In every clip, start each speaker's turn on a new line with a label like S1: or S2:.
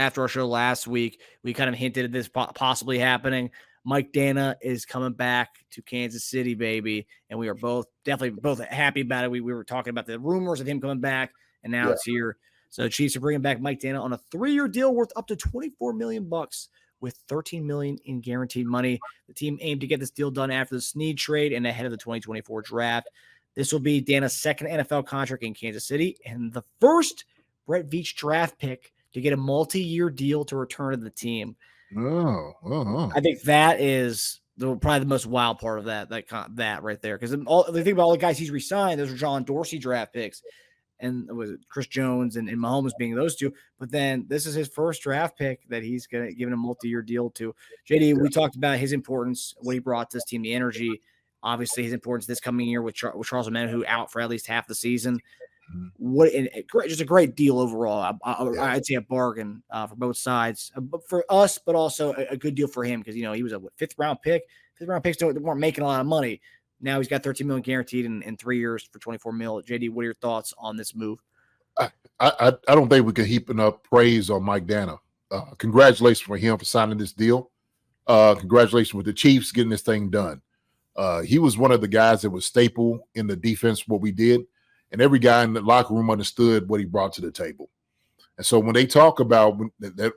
S1: after our show last week, we kind of hinted at this possibly happening. Mike Danna is coming back to Kansas City, baby. And we are definitely both happy about it. We were talking about the rumors of him coming back, and now it's here. So the Chiefs are bringing back Mike Danna on a 3-year deal worth up to $24 million with $13 million in guaranteed money. The team aimed to get this deal done after the Sneed trade and ahead of the 2024 draft. This will be Danna's second NFL contract in Kansas City and the first Brett Veach draft pick to get a multi-year deal to return to the team. I think that is probably the most wild part of that right there. Because the thing about all the guys he's re-signed, those are John Dorsey draft picks. And it was Chris Jones and Mahomes being those two. But then this is his first draft pick that he's going to give a multi-year deal to. JD, we talked about his importance, what he brought to this team, the energy. Obviously, his importance this coming year with Charles Omenihu out for at least half the season. Just a great deal overall. I'd say a bargain for both sides, for us, but also a good deal for him because he was a fifth round pick. Fifth round picks weren't making a lot of money. Now he's got $13 million guaranteed in 3 years for $24 million. JD, what are your thoughts on this move?
S2: I don't think we can heap enough praise on Mike Danna. Congratulations for him for signing this deal. Congratulations with the Chiefs getting this thing done. He was one of the guys that was staple in the defense, what we did. And every guy in the locker room understood what he brought to the table. And so when they talk about the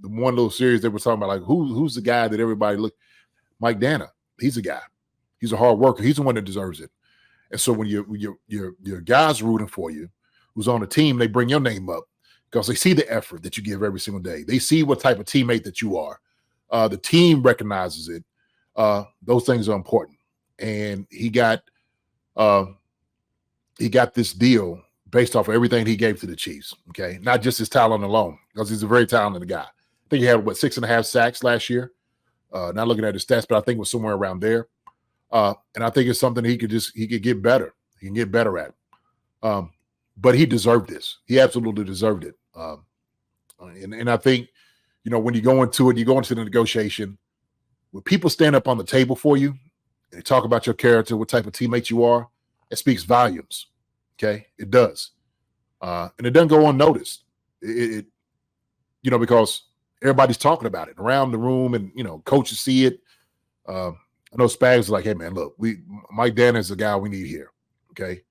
S2: one little series they were talking about, like who's the guy that everybody look, Mike Danna, he's a guy. He's a hard worker. He's the one that deserves it. And so when your guys rooting for you, who's on the team, they bring your name up because they see the effort that you give every single day. They see what type of teammate that you are. The team recognizes it. Those things are important. And he got this deal based off of everything he gave to the Chiefs. Okay, not just his talent alone, because he's a very talented guy. I think he had 6.5 sacks last year. Not looking at his stats, but I think it was somewhere around there. And I think it's something he could get better. He can get better at. But he deserved this. He absolutely deserved it. And I think, when you go into the negotiation, when people stand up on the table for you and they talk about your character, what type of teammate you are, it speaks volumes. Okay, it does. And it doesn't go unnoticed. Because everybody's talking about it around the room, and coaches see it. I know Spags is like, hey man, look, Mike Danna is the guy we need here. Okay.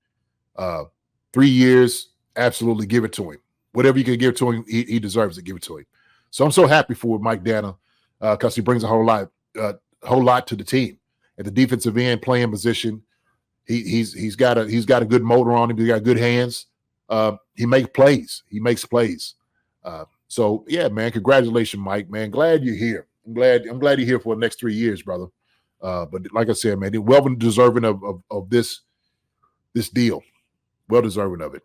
S2: 3 years, absolutely give it to him. Whatever you can give to him, he deserves it. Give it to him. So I'm so happy for Mike Danna because he brings a whole lot to the team. At the defensive end playing position, he's got a good motor on him. He's got good hands. He makes plays. So yeah, man, congratulations, Mike. Man, glad you're here. I'm glad you're here for the next 3 years, brother. But like I said, man, well deserving of this deal. Well deserving of it.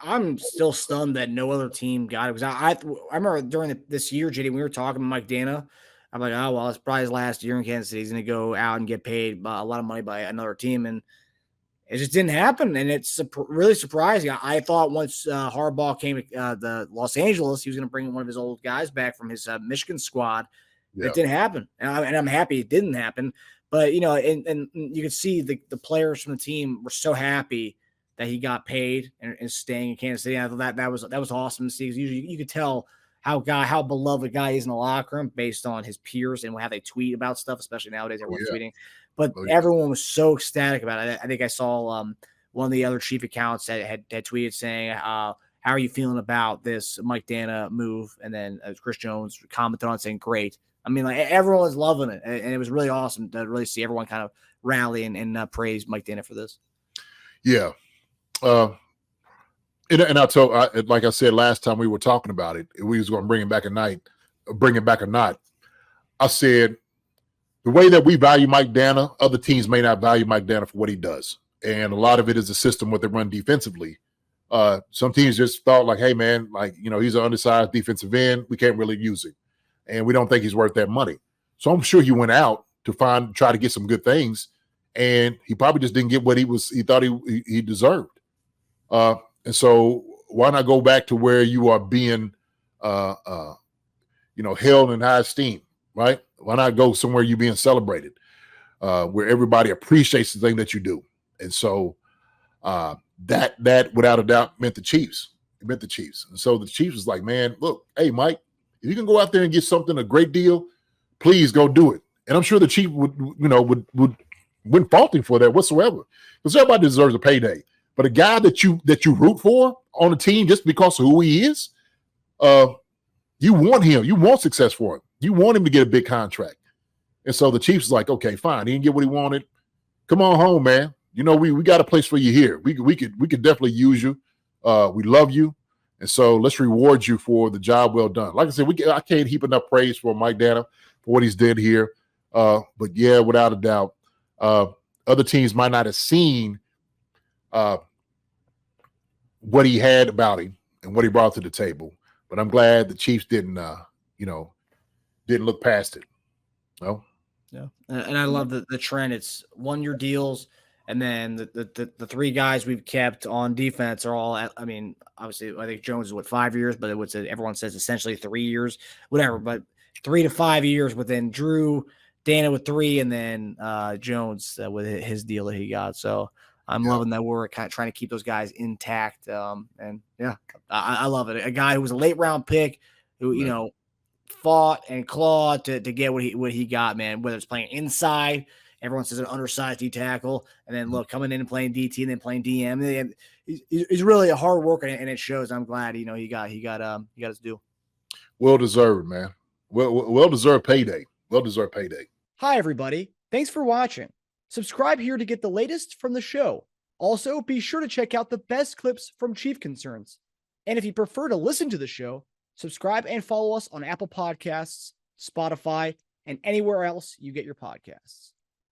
S1: I'm still stunned that no other team got it. Because I remember during this year, JD, we were talking to Mike Danna. I'm like, oh, well, it's probably his last year in Kansas City. He's going to go out and get paid a lot of money by another team. And it just didn't happen. And it's really surprising. I thought once Harbaugh came to Los Angeles, he was going to bring one of his old guys back from his Michigan squad. Yeah. It didn't happen. And I'm happy it didn't happen. But, and you could see the players from the team were so happy that he got paid and staying in Kansas City. And I thought that was awesome to see, because usually you could tell how beloved a guy is in the locker room based on his peers and how they tweet about stuff, especially nowadays everyone's tweeting. But everyone was so ecstatic about it. I think I saw one of the other Chief accounts that had tweeted saying, how are you feeling about this Mike Danna move? And then Chris Jones commented on saying, great. I mean, like, everyone's loving it. And it was really awesome to really see everyone kind of rally and praise Mike Danna for this.
S2: Yeah. And I told, like I said last time we were talking about it, we was going to bring it back a knot. I said, the way that we value Mike Danna, other teams may not value Mike Danna for what he does. And a lot of it is the system, what they run defensively. Some teams just thought like, hey man, like, he's an undersized defensive end. We can't really use him. And we don't think he's worth that money. So I'm sure he went out to try to get some good things. And he probably just didn't get what he thought he deserved. And so why not go back to where you are being, held in high esteem, right? Why not go somewhere you're being celebrated, where everybody appreciates the thing that you do? And so that without a doubt meant the Chiefs. It meant the Chiefs. And so the Chiefs was like, man, look, hey, Mike, If you can go out there and get something, a great deal, please go do it. And I'm sure the Chiefs wouldn't fault him for that whatsoever, because everybody deserves a payday. But a guy that you root for on the team just because of who he is, you want him. You want success for him. You want him to get a big contract. And so the Chiefs is like, okay, fine. He didn't get what he wanted. Come on home, man. You know, we got a place for you here. We could definitely use you. We love you. And so let's reward you for the job well done. Like I said, I can't heap enough praise for Mike Danna for what he's did here. But yeah, without a doubt, other teams might not have seen what he had about him and what he brought to the table. But I'm glad the Chiefs didn't look past it. No.
S1: Yeah, and I love the trend. It's 1-year deals, and then the three guys we've kept on defense are all. I mean, obviously, I think Jones is 5 years, but everyone says essentially 3 years, whatever. But 3 to 5 years within Drew, Danna with 3, and then Jones with his deal that he got. So I'm loving that we're kind of trying to keep those guys intact. And yeah, I love it. A guy who was a late round pick who fought and clawed to get what he got, man. Whether it's playing inside, everyone says an undersized D tackle, and then look coming in and playing DT and then playing DM. He's really a hard worker, and it shows. I'm glad he got his due.
S2: Well deserved, man. Well deserved payday. Well deserved payday.
S3: Hi everybody, thanks for watching. Subscribe here to get the latest from the show. Also, be sure to check out the best clips from Chief Concerns. And if you prefer to listen to the show, subscribe and follow us on Apple Podcasts, Spotify, and anywhere else you get your podcasts.